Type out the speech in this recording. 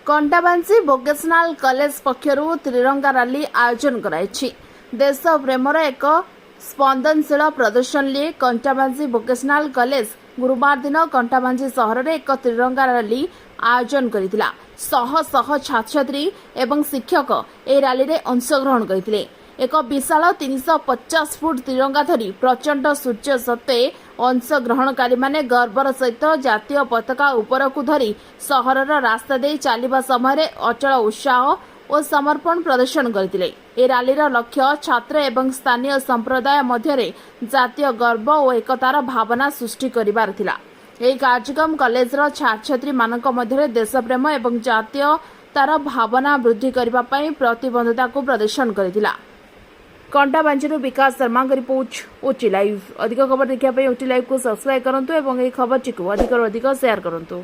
कंटाबांसी vocational college पक्षरु त्रिरंगा rally आयोजन कराई। देश प्रेमर एक स्पंदनशील प्रदर्शन लिए कंटाबांसी वोकेशनल कॉलेज गुरुवार दिन कंटाबांसी सहर में एक त्रिरंगा रैली आयोजन करथिला। शह शह छात्रछात्री एवं शिक्षक ए रैली रे अंशग्रहण करथिले। एक विशाल 350 फुट तिरंगा धरी प्रचंड सूर्य सत्वे अंशग्रहणकारी माने गर्वर सहित जातीय पताका उपरकू धरी सहरर रास्ता दे चलवा समय अचल उत्साह और समर्पण प्रदर्शन करथिले। ए रैलीर लक्ष्य छात्र एवं स्थानीय संप्रदाय मध्य जातीय गर्व और एकतार भावना सृष्टि करिबार थिला। एही कार्यक्रम कॉलेजर छात्रछात्री मानक मध्य देशप्रेम एवं जातीयतार भावना वृद्धि करबा पई प्रतिबद्धता को प्रदर्शन करथिला। कंटाबांचीरू विकास शर्मा रिपोर्ट ओटी लाइव। अधिक खबर देखा ओटी लाइव को सब्सक्राइब करंतु एवं ए खबर को अधिक शेयर करंतु।